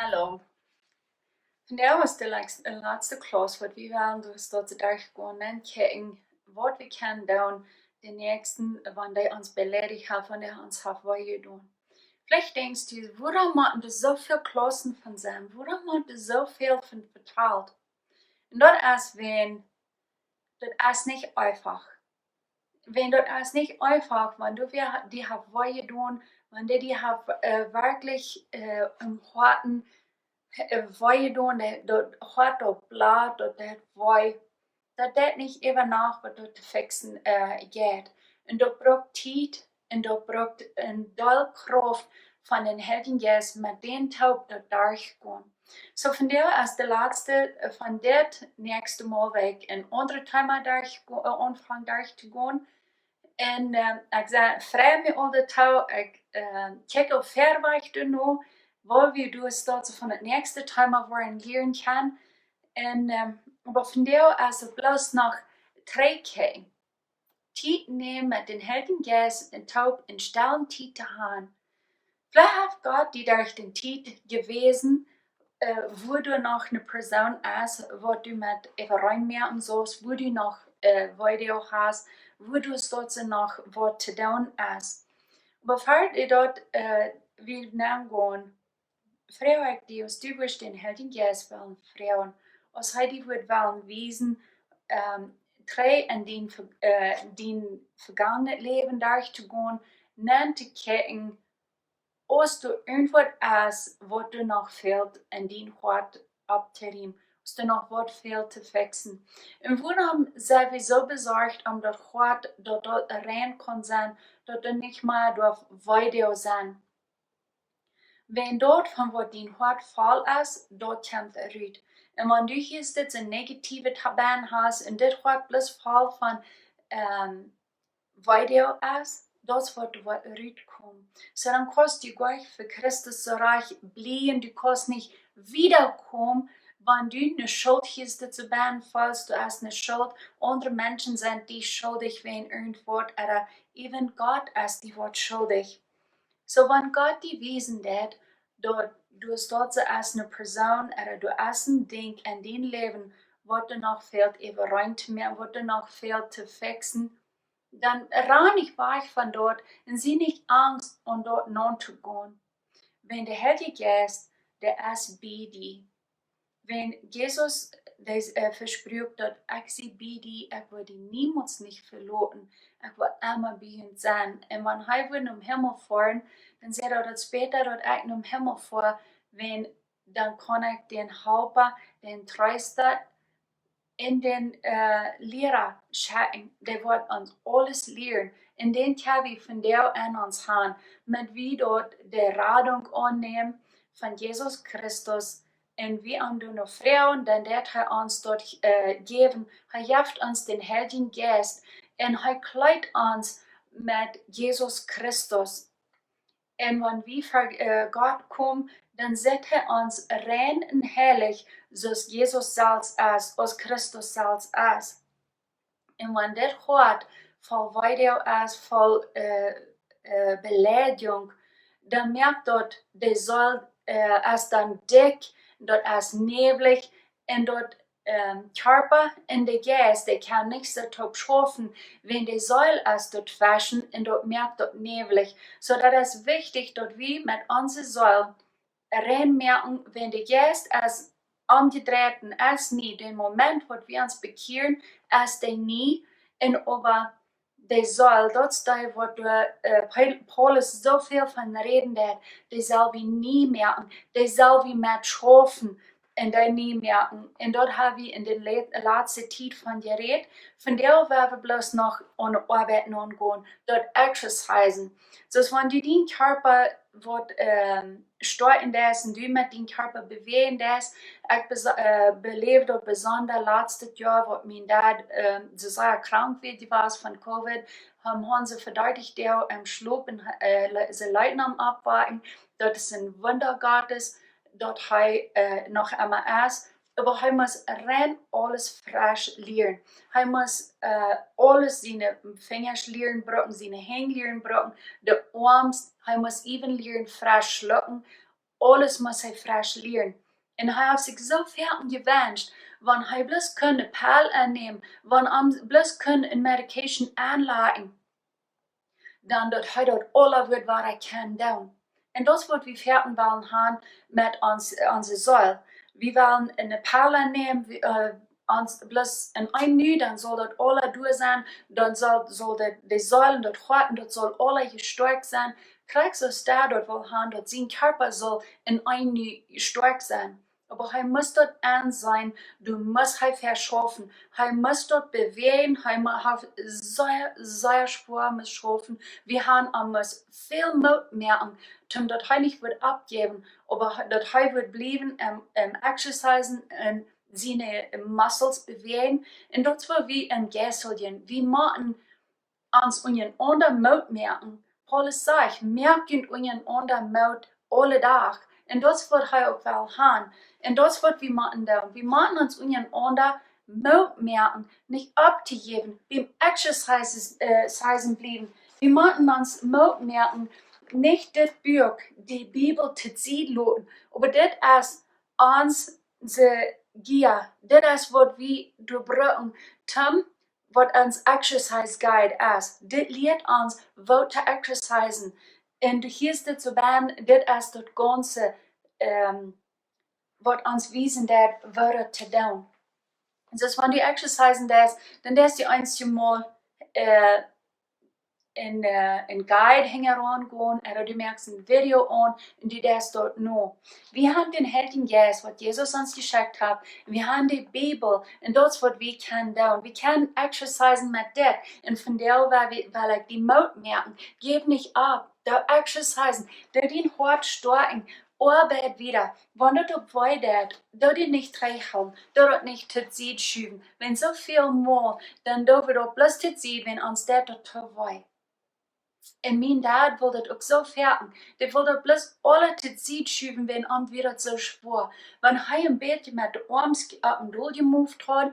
Hallo. Vandaag was de laatste klas wat we waren dus dat ze daar gewoon en kijken wat we kunnen doen de nächsten, wanneer ons beleidigt haben, wanneer ons have wat je doen. Vielleicht denkst du, waarom machen du so viel Klassen von sein? Waarom machen du so viel von vertraut? Und das ist, wenn das ist nicht einfach. Wenn das ist nicht einfach, wenn du die have wat je doen, wenn die have wirklich im Horten wat je doen, dat hart op blad, dat wat, dat niet even nach wat dat te fixen gaat. En dat braucht tijd en dat braucht een deel kracht van den Heiligen Geist met den Taub dat durchgehen. So von der als der letzte von dit nächste Mal weg een andere Thema anfangen durchzugehen. En ik zei, vrij me al de touw, ik kijk hoe ver weg du nog, wat we doen dat van het nächste Thema waarin leren kan. En aber von der als bloß noch 3 keer tijd nemen met den Heiligen Geist en taub in stillen tijd te gaan. Vielleicht hat Gott die durch den tijd gewesen, wo du noch eine Person ist, wo du mit reinmerken sollst, wo du noch Video hast, wo du dort noch was zu tun ist. Bevor du dort will nachgehen, frage ich dich, was du wirst den Heiligen Geist wollen fragen, was die wird wollen wiesen, 3 in den vergangenen Leben durchzugehen, dann zu gucken, als du irgendwas ist, was du noch fehlt, in den Hort abzunehmen, als du noch was fehlt zu fixen. Und warum sind wir so besorgt, das Hort dort rein kann sein, dass du nicht mal durch Video sein? Wenn dort von was dein Hort voll ist, dort kommt er raus. Und wenn du jetzt eine negative Tabelle hast und das Hort bloß voll von Video ist, das wird rauskommen. So dann kannst du gleich für Christus so reich bleiben, du kannst nicht wiederkommen, wenn du eine Schuld hast zu beenden, falls du hast eine Schuld. Andere Menschen sind die schuldig wegen irgendwas, oder even Gott ist die Wort schuldig. So wenn Gott die wiesen hat, du hast dort so als eine Person, oder du hast ein Ding in dein Leben, was dir noch fehlt, eben reinzumachen, was dir noch fehlt zu fixen, dann ran ich weg von dort und sie nicht Angst, um dort nachzugehen. Wenn der Heilige Geist, der ist bei dir, wenn Jesus das verspricht, dass ich sie bei dir, ich würde niemals nicht verloren, ich will immer bei ihm sein. Und wenn er würde im Himmel fahren, dann sagt er das später, dass ich im Himmel fahre, dann kann ich den Helper, den Tröster, in den Lehrer schicken, der wird uns alles lehren. In den Tagen von der an uns haben, mit wie dort die Radung annehmen von Jesus Christus. Und wie an du noch Frauen, dann wird er uns dort geben. Er gibt uns den Heiligen Geist und er kleidet uns mit Jesus Christus. Und wenn wir für Gott kommen, dann setzt er uns rein und heilig, so Jesus selbst ist, als Christus selbst ist. Und wenn das Hort voll Video ist, voll Beleidjung, dann merkt dort, der Soll ist dann dick, dort ist neblig, und dort Körper und der Geist, der kann nichts dort schaffen, wenn der Soll ist dort waschen und dort merkt dort neblig. So, das ist wichtig, dass wir mit unserer Soll reinmerken, wenn der Geist ist umgedreht und ist nie, den Moment, wo wir uns bekehren, ist der nie, und aber der Soll, das ist da, wo Paulus so viel von reden hat, der soll wir nie merken, der soll wir mit schaffen, und der nie merken. Und dort haben wir in der letzten Zeit von geredet, von der werden wir bloß noch an Arbeiten angehen, dort exercisen. So, wenn du den Körper steuern das und du mit dem Körper bewegen das, ich belebe besonders letztes Jahr, wo mein Dad so sehr krank wird, die war von Covid, haben sie verdeutlicht, der im Schlaf und sie Leute am Abwarten, dort ist ein Wunder Gottes, dort noch einmal ist, aber er muss rein alles frisch lernen. Er muss alles seine Finger lernen brauchen, seine Hände lernen brauchen, die Arme, er muss even lernen frisch schlucken. alles muss hij frisch leren. En hij heeft zich zo ver gewünscht, wanneer hij bloß een pil aannemen, wanneer hij bloß een medication aanlaten, dan dat hij dat alle wordt wat hij kan doen. En dat is wat we verder willen gaan met onze ziel. We willen een pil aannemen, ons bloß een nu, dan zal dat alle door zijn, dan zal de ziel, dat Hoat, dat zal alle gestärkt zijn. Krijg zo staat dat wil gaan, dat zijn körper zal in een nu gestärkt zijn. Aber hij muss dort an sein, du musst hij verschaffen. Hij muss dort bewegen, hij muss sehr schwer muss schaffen. Wir haben muss viel Mut merken, dat hij nicht wird abgeben, aber dat hij wird bleiben exercisen und seine muscles bewegen. Und dat is wat we in Gässelchen. Wir machen uns unseren Mut merken. Paulus sagt, merken unseren Mut alle Tag. En dat is wat hij ook wil gaan. En dat is wat we moeten doen. We moeten ons ondereinander Mut merken, nicht abzugeben, beim Exercisen bleiben. Wir müssen uns Mut merken, nicht das Buch, die Bibel zu sehen lassen, aber das ist unsere Gier. Das ist, was wir brauchen, was uns Exercise Guide ist. Das lehrt uns, wo zu exercisen. Und du hörst das so werden, das ist das Ganze, was uns wiesen dat, was zu tun. Dus wenn du exercisen das, dann darfst du einzige Mal in Guide hängen oder du merkst ein Video an und du darfst dort noch. Wir haben den Heiligen Geist, was Jesus uns geschickt hat. Wir haben die Bibel und das, was wir können tun. Wir können exercisen mit das. Und von der, weil ich die Mut merken, gib nicht ab. Da exercisen, da den Hort starken. Arbeit wieder. Wenn du das weiter, da die nicht reichen, da das nicht zu Zeit schieben. Wenn so viel mal, dann da wird auch bloß zu Zeit, wenn uns das zu weit. Und mein Dad will das auch so fertig. Der will das bloß alle zu Zeit schieben, wenn uns wieder so schwer. Wenn er ein bisschen mit den Armen ab und durchgemoved hat,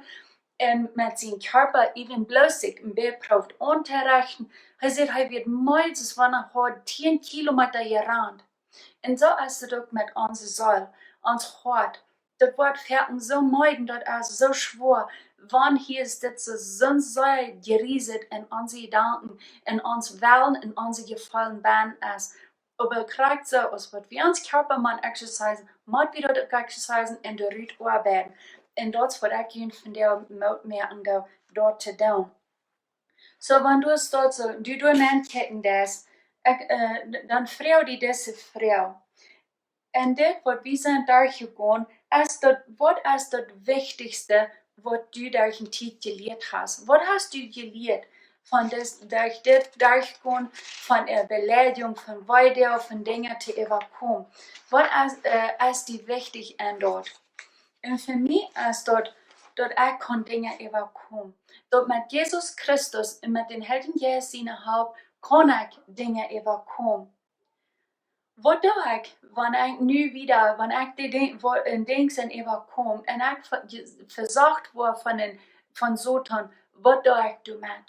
und mit seinem Körper even bloß sich ein bisschen braucht unterrichten, er sagt, er wird meistens, wenn er hat 10 Kilometer gerannt. Und so ist es auch mit unserer Seele, uns Hoat. Das wird fertig so meiden, das ist so schwer. Wann hier ist das so sehr gerieselt in unsere Gedanken, in uns Wellen, in unsere gefallen Bahn ist. Aber kriegt so, als was wir uns Körper mal exercisen, mal wieder das exercisen und der Rüt arbeiten. Und das wird auch gehen von der Mut mehr an der dort zu tun. So, wenn du es dort so, du ankicken das, dan vrouw die deze vrouw. En dit wat we zijn daar gegaan, wat is het wichtigste wat du durch een tijd geleerd hast? Wat hast du geleerd van durch dit daar gegaan, van Beleidjung, van weiter, van dingen te overkomen? Wat is die wichtig en dat? En voor mij is dat ik kan dingen overkomen. Dat met Jesus Christus en met den Heiligen Geist zijn Haupt kan ik dingen overkomen. Wat doe ik, wanneer ik nu wieder, wanneer ik die dingen zijn overkom en ik verzacht word van Soton, wat doe ik daarmee?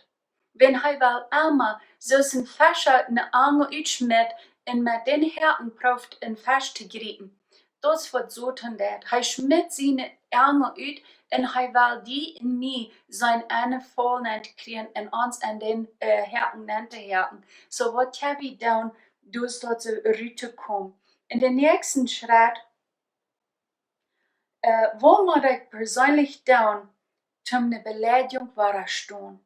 Wenn hij wel allemaal zo'n Fischer een angel uitschmidt en met den Herren proeft een vis te grijpen. Dat is wat Soton deed. Hij schmidt zijn angel uit en hij wil die in mij zijn ene volnend krijgen en ons en den Herren nente Herren. So wat heb ik doen? Dus dat ze eruit komen. In de nächsten Schritt, wat moet ik persoonlijk doen om de Beleidjung wadasto?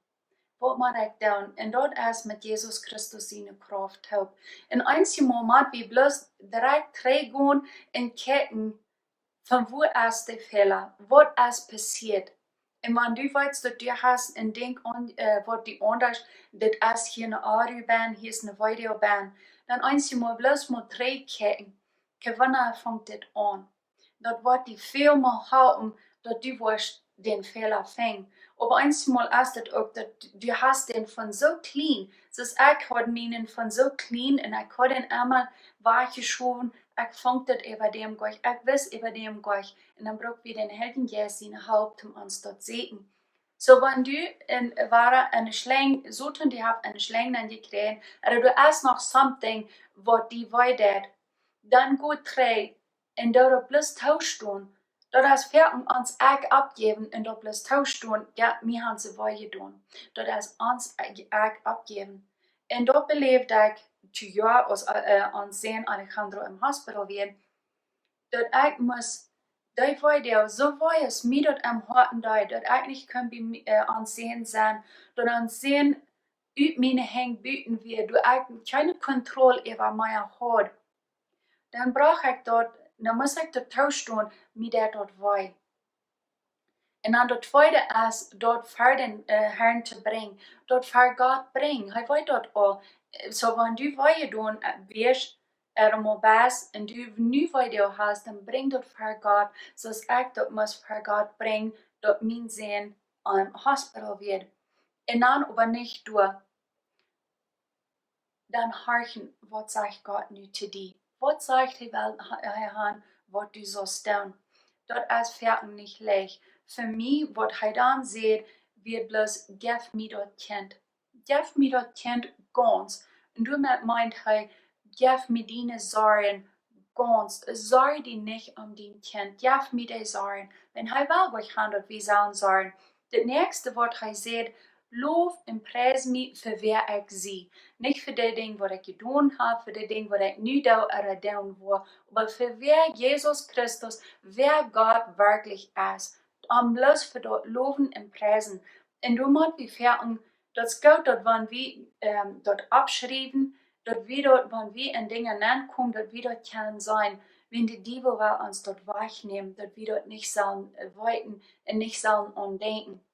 Wat moet ik doen? En dat is met Jesus Christus zijn kracht help. En eensje moment we bloß direct teruggaan en kijken van waar is de Fehler? Wat is passiert? En wanneer du weißt, dat du hast en denk aan wat die anders, dat is hier een Audiobahn, hier is een Videobahn. Dan eensje mal bloß mal terugkijken. Wanneer vangt dit aan? Dat wordt die veel mal houden, dat du wirst den Fehler fängt. Aber einmal ist es auch, dass du hast den von so klein, dus ich had meinen von so klein und ich had den einmal weggeschoben, ich fand das über dem gleich, ich weiß über dem gleich. Und dann brauchen wir den Heiligen Geist in Haupt, uns dort sehen. So, wenn du eine Schlange, Soton, die hat eine Schlange an die gekriegt, oder du hast noch something, was die weidet, dan goed trei en daarop plus thuis doen. Dat is verken ons ek afgeven en dat plus thuis doen, ja, mi han ze wat je doen. Dat is ons ek afgeven. En dat beleefde ik, toen ja, als ons zijn Alejandro im hospital weer, dat ik moest, dat weet je, zo was mij dat am harten dat ik niet kan bij ons zijn, dat ons zijn uit mijn hang buiten weer, dat ik keine controle over mij had. Dan brauch ik dat, dan moest ik dat thuis doen, met dat wij. En dan dat tweede is dat voor den Herrn te brengen, dat voor God brengen. Hij weet dat al. Zo wanneer du wat je doen, wees er best en du nu wat je hast, dan breng dat voor God, zoals ik dat moest voor God brengen, dat mijn zin hospital wird. En dan aber nicht door. Dan harken, wat zegt God nu te die? Wat zegt hij wel aan wat du zost doen? Dat is verken niet leicht. Für mich, wat hij dan zegt, wird bloß, geef me dat kind. Geef me dat kind ganz. Und du meint hij, geef me die zorgen ganz. Zorg die nicht die kind. Geef me die zorgen. Wenn hij wel wat gaan, dat we zullen zorgen. Het nächste wat hij zegt, loof en prijs me voor wer ik zie. Nicht für die Dinge, wat ik gedaan heb, für die Dinge, wat ik nu doe oder doen wil, aber für wer Jesus Christus, wer Gott wirklich ist. Om bloß für dat loven en prijzen. En du moet we verken, dat is goed dat wanneer we dat abschrijven, dat we dat wanneer we in dingen aankomen, dat we dat kunnen zijn. Wenn die Diebe wel ons dat wegnehmen, dat we dat nicht sollen weten en nicht sollen ondenken.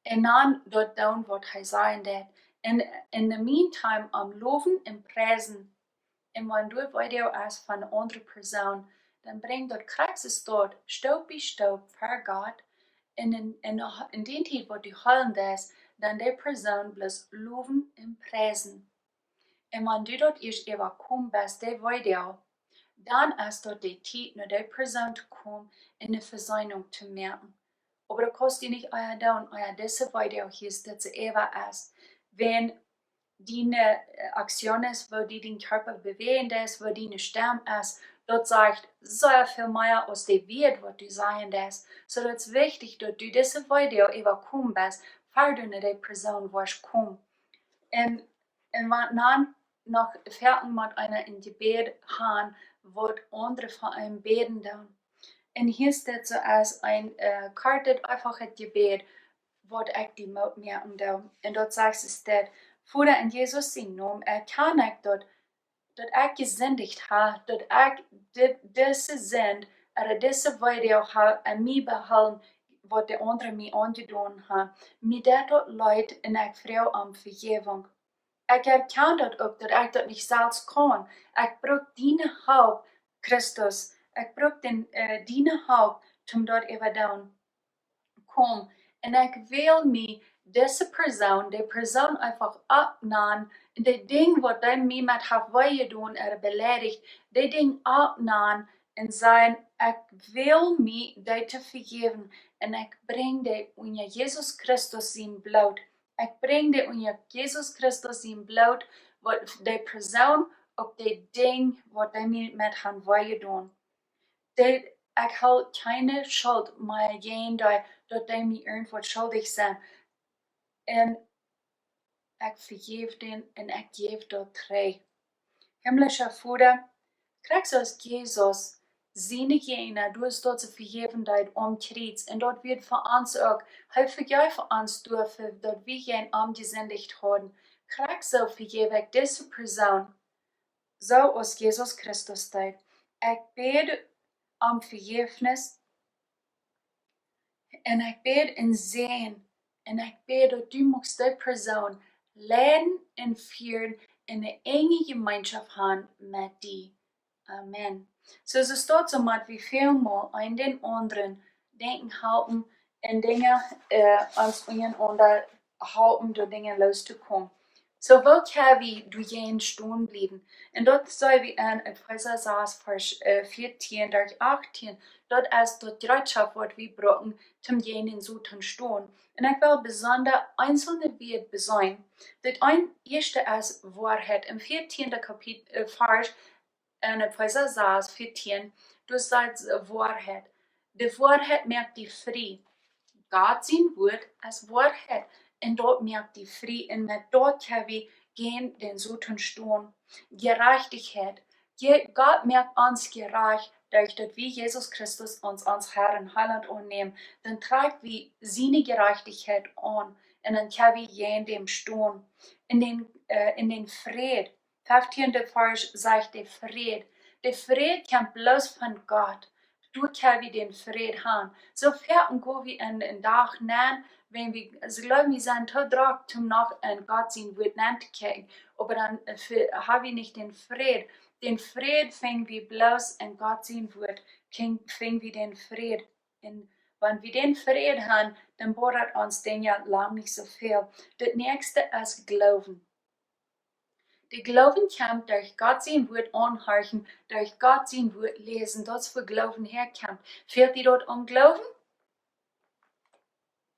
En dan dat doen wat hij zei dat. En in the meantime, loven en prijzen. En wanneer du video als van een andere persoon, dan brengt dat krachtjes tot stap bij stap voor God. En in die tijd wat die halen is, dan die persoon bloß loven en prijzen. En wanneer du dat eerst overkomt best die video, dan is dat die tijd naar die persoon te komen en de verzeining te merken. Aber das kostet nicht euer Down, euer diese Video hier ist, dass Eva ist. Wenn die Aktion ist, wo die den Körper bewegen ist, wo die eine Stimme ist, dort sagt so viel mehr als die wird, was du sagen ist. So das ist wichtig, dass du diese Video überkommen bist, für du die Person, wo ich komme. Und dann noch fertig mit einer in Gebet haben, wo andere von einem beten dann. En hier staat zo als een kaart einfach het gebed, wat ik die moet merken doe. En dat zegt ze staat, Vader in Jezus zijn naam, erken ik dat ik gezendigd heb, dat ik deze zend, deze video heb en mij behalden, wat de anderen mij aangedaan hebben. Mij dat leidt en ik vraag om vergeving. Ik herken dat ook, dat ik dat niet zelfs kan. Ik brauch die hulp, Christus. Ik brauch die hulp, om dat even doen. Kom. En ik wil me deze persoon, die persoon einfach opnemen, en die ding wat die mij met heeft willen doen, beledigd, die ding opnemen en zeggen, ik wil me die te vergeven. En ik breng die onder Jezus Christus zijn bloed. Ik breng die onder Jezus Christus zijn bloed, wat die persoon op die ding wat die mij met gaan willen doen. Ik hou keine schuld meer geen dat die mij irgendwas schuldig zijn. En ik vergeef den en ik geef dat terug. Himmlischer Vater, krijg zoals Jezus, seine jene, du hast dort zu Vergebenheit umkriegst. Und dort wird für uns auch, halt vergib für uns dürfen, dort wir jen umgesendigt haben. Krieg so vergebe diese Person, so aus Jesus Christus Zeit. Ich bete Vergifnis, und ich bete in Sehen, und ich bete, dass du magst die Person leiden und führen in eine enge Gemeinschaft haben mit dir. Amen. So es ist dort so mal wie vielmal an den anderen denken halten und Dinge uns unterhalten, durch Dinge loszukommen. So wo kann wir durch jeden Stunde bleiben? Und dort soll wir in Epheser 6, Vers 14 durch 18, dort ist dort die Bereitschaft, was wir brauchen, zum jenen Soton stehen. Und ich will besonders einzelne Werte besagen. Das ein erste ist Wahrheit. Im 14. Kapitel, Vers En Epheser 6, 14, du sagst Wahrheit. De Wahrheid maakt die vrij. God zijn woord als waarheid. En dat maakt die vrij. En met dat hebben we geen den Soton staan. Gerechtigheid. God maakt ons gerecht, durch dat wir Jesus Christus ons Herr und Heiland annehmen. Dann trägt wir seine Gerechtigkeit an. Und dann können wir in dem staan. In den Fried. 15. Vers sagt der Fried. Der Fried kommt bloß von Gott. Du kan vi den fred han. Så färden går vi en dag nän, wenn vi, så glauben wir sind so dragt zum noch en Gott sin wird nannt kegen. Aber dann haben wir nicht den Fried. Den Fried fängen wir bloß en Gott sin wird, fängen wir den Fried. Und wenn wir den Fried haben, dann bordet uns den ja lang nicht so viel. Das nächste ist Glauben. Die Glauben kommt durch Gott sein Wort anhorchen, durch Gott sein Wort lesen. Das ist wo Glauben herkommt. Fehlt dir dort an Glauben?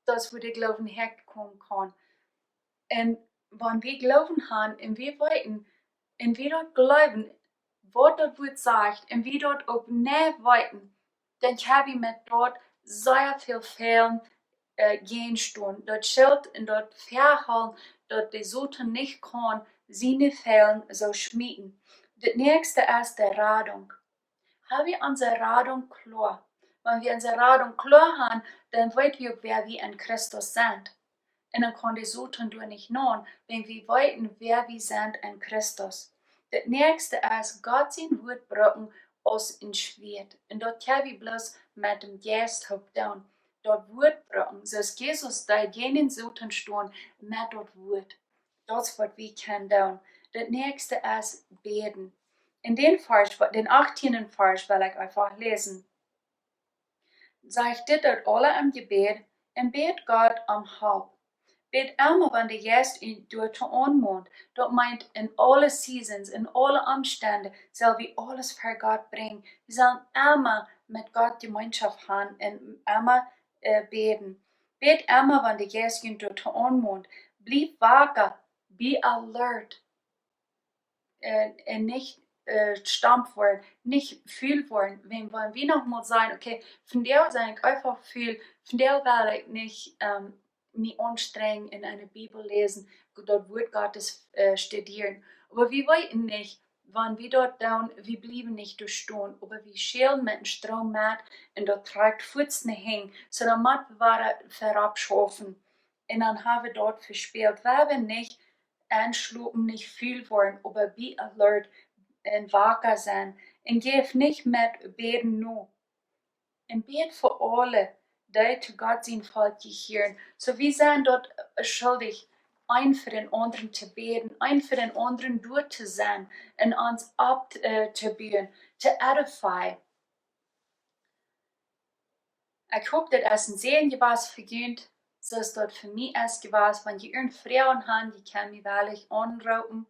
Das ist wo der Glauben herkommen kann. Und wenn wir Glauben haben und wir weiten, und wir dort glauben, was das Wort sagt, und wir dort auch nicht weiten, dann können wir mit dort sehr viel Fehlen gehen stehen. Dort Schild und dort verhalten, dort der Soton nicht kann, seine Fällen so schmieden. Das nächste ist der Radung. Haben wir unsere Radung klar? Wenn wir unsere Radung klar haben, dann wissen wir, wer wir in Christus sind. Und dann kann der Soton durch nicht known, wenn wir wissen, wer wir sind in Christus. Das nächste ist, Gott sein Wort brauchen uns in Schwert. Und dort können wir bloß mit dem Geist tun. Dort Wort brauchen. So ist Jesus da gegen Soton stehen mit dort Wort. Das ist, was wir können tun. Das nächste ist beten. In den 18. Vers will ich einfach lesen. Sagt dit dort alle im Gebet und bet Gott am Haupt. Bet immer, wenn der Geist durch den Anmond. Das meint in alle Seasons, in alle Umstände, soll wir alles für Gott bringen. Wir sollen immer mit Gott Gemeinschaft haben und immer beten. Bet immer, wenn der Geist durch den Anmond. Blieb wacker. Be alert. Und nicht stampf worden, nicht fühl worden. Wenn wir noch mal sagen, okay, von der sage ich einfach viel, von der werde ich nicht mich anstrengen, in einer Bibel lesen, dort Wort Gottes studieren. Aber wir wollten nicht, wenn wir dort down, wir blieben nicht durchstehen, aber wir schälen mit dem Strom mit und dort trägt Futzen hängen, so der Matt war verabschaffen. Und dann haben wir dort verspielt. Wir haben nicht anschlucken, nicht viel wollen, aber be alert und wacker sein. Und gib nicht mit beten nur. Und bet für alle, die zu Gott sein Volk gehören. So wir sind dort schuldig, ein für den anderen zu beten, ein für den anderen durch zu sein und uns abzubauen, zu edify. Ich hoffe, das ist ein Segen gewesen vergönnt. So ist dort für mich erst gewesen, wenn die ihren Frauen haben, die können mich wahrlich anrufen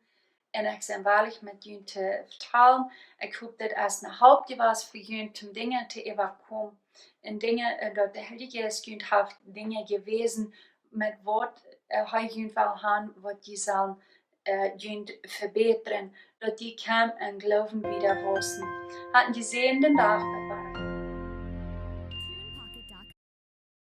und ich bin wahrlich mit ihnen zu vertrauen. Ich hoffe, das ist ein Haupt gewesen vergönnt, um Dinge zu evakuieren. Und Dinge, dort der Heilige Geist hat Dinge gewesen, mit was will haben, was die sollen verbessern, dass die kann und Glauben wieder wachsen. Hatten die sehenden Tag.